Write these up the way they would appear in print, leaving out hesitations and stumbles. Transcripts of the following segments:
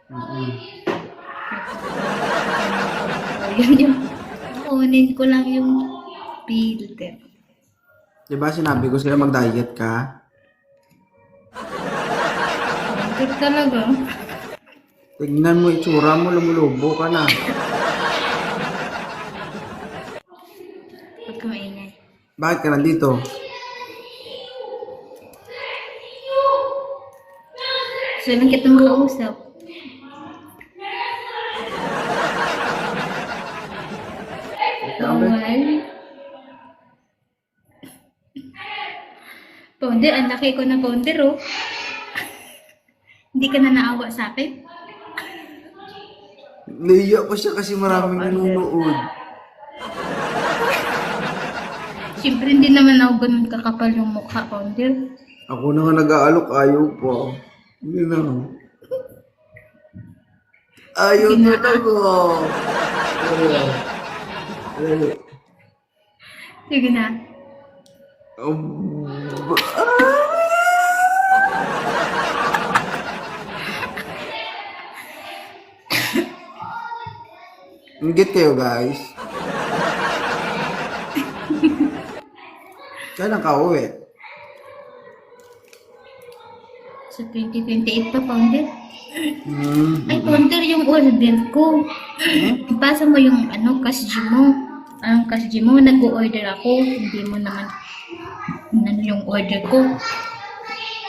Mm-mm. Yun yung kunin ko lang yung filter. Diba sinabi ko sa'yo mag-diet ka? Filter talaga. Tignan mo itsura mo, lumulubo ka na. Huwag ka maingay. Bakit ka nandito? Gusto lang kitang makausap. Bawal. Pounder, ang laki ko na pounder, oh. Hindi ka na naawa sa akin? Naiyak ko siya kasi maraming nanonood. Siyempre, hindi naman ako ganun kakapal yung mukha, pounder. Ako na nga nag-aalok, ayaw pa. Hindi na. Ayaw Sige na. talaga. Ayaw. Ayaw. Sige na. Ingit kayo guys. Kailan ka uwi? Sa 2028 pa, pounder. Hmm. Ay, pounder, yung order ko. Ipasa mo yung cash mo. Ang cash mo, nag-o-order ako. Hindi mo naman yung order ko.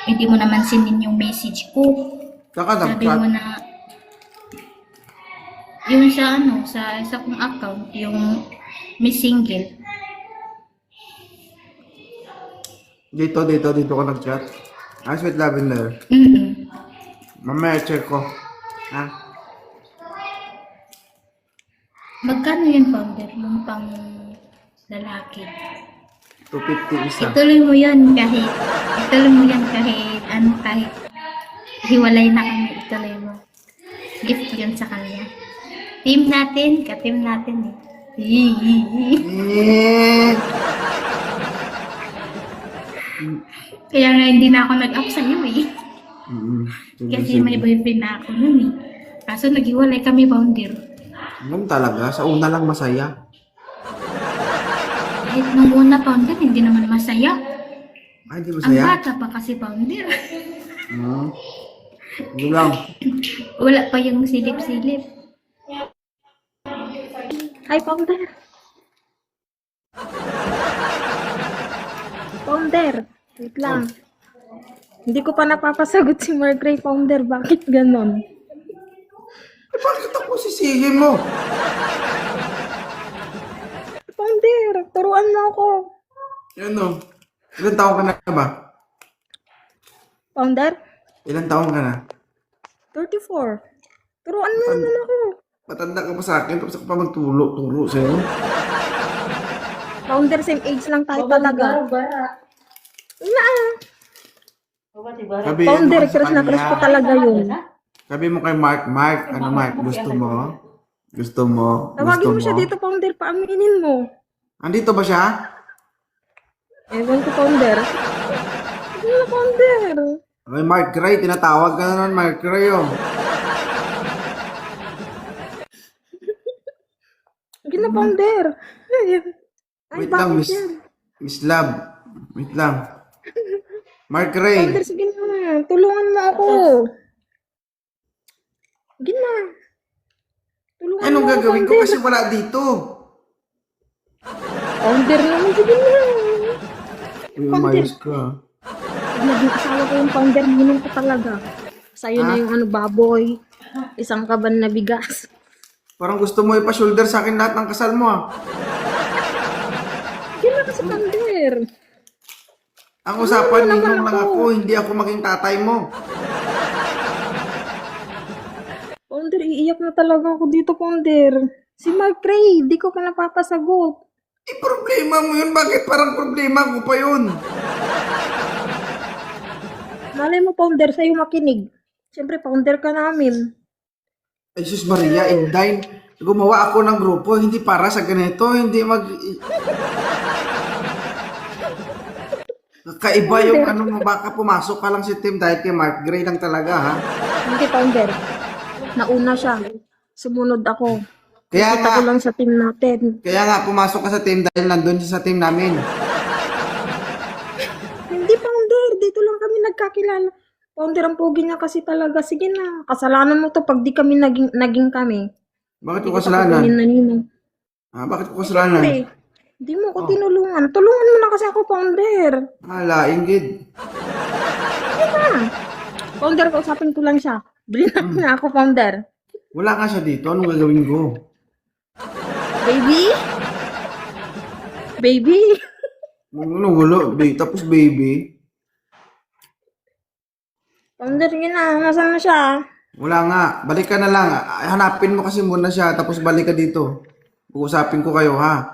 Hindi mo naman sinin yung message ko. Saka Sabi mo nag-chat. na yung sa kong account, yung Miss Single. Dito ka nag-chat. Ah, sweet lavender. Mm-mm. Mamaya check ko. Ha? Magkano yun, founder? Yung pang lalaki. 250 isa. Ituloy mo yan kahit kahit hiwalay na kami, ituloy mo. Gift yun sa kanya. Team natin, ka-team natin eh. Eh. Kaya nga hindi na ako nag-up sa'yo eh. Sige, Kasi sige. may boyfriend na ako nun eh. Kaso naghiwalay kami, founder. Ganun talaga. Sa una lang masaya. Kahit nung una, founder, hindi naman masaya. Ay, hindi Ang masaya? bata pa kasi, founder. Hmm. Hindi lang. Wala pa yung silip-silip. Hi, founder. Founder, wait lang. Hindi ko pa napapasagot si Margray, founder. Bakit ganon? Eh, bakit ako sisihin mo? Founder, turuan mo ako. Ano? Ilan taon ka na ba? Founder, Ilan taon ka na? 34. Turuan mo naman ako. Matanda ka pa sa akin, tapos ako pa magturo sa'yo. Founder, same age lang tayo talaga. Na, Sabi founder, mo sa crush na crush ko kanya, talaga yun. sabi mo kay Mark, ano Mark, gusto mo? Gusto mo? Tawagin mo Gusto siya mo? dito, founder, paaminin mo. Andito ba siya? Ewan ko, founder. Ano na, founder? Okay, Mark Gray, tinatawag ka na nun, Mark Gray, oh. Sige na, founder. Ay, Wait lang, bakit yan? Miss Love. Wait lang. Mark Gray. Founder, sige na. Tulungan mo ako. Sige na. Tulungan Anong mo ako, gagawin ko founder. kasi wala dito? Founder naman, sige na. Uy, umayos ka. Pag naging asawa ko yung founder, minum ko talaga. Sa'yo na yung baboy. Isang kaban na bigas. Parang gusto mo ipa-shoulder sa akin lahat ng kasal mo, ah. Sige na kasi, founder. Ang usapan, Ano naman ninong lang ako? ako, hindi ako maging tatay mo. Founder, iiyak na talaga ako dito, founder. Si Mark Ray, di ko pa napapasagot. Eh, problema mo yun. Bakit parang problema ko pa yun? Malay mo, founder, sa'yo makinig. Siyempre, founder ka namin. Ay, Jesus Maria, Inday, gumawa ako ng grupo, hindi para sa ganito, hindi Kakaiba yung ano mo, baka pumasok ka lang si Tim dahil kay Mark Gray lang talaga, ha? Hindi, founder. Nauna siya. Sumunod ako. Kaya Kita nga, ko lang sa team natin. kaya nga pumasok ka sa team dahil nandun siya sa team namin. Hindi, founder. Dito lang kami nagkakilala. Founder, ang pogi niya kasi talaga. Sige na. Kasalanan mo to pag di kami naging kami. Bakit Hindi ko ko tapunin kasalanan? na ninong. Bakit ko kasalanan? Hindi. Hindi mo ko Oh. tinulungan. Tulungan mo na kasi ako, founder. Laing gid. Founder, kausapin ko lang siya. Bilhin na ako, founder. Wala ka siya dito. Anong gagawin ko? Baby? Baby? Ano, wala. Tapos baby. Founder, yun na. Nasaan na siya? Wala nga. Balik ka na lang. Hanapin mo kasi muna siya. Tapos balik ka dito. Pag-usapin ko kayo, ha?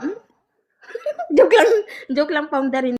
Joke lang. Joke lang, founder.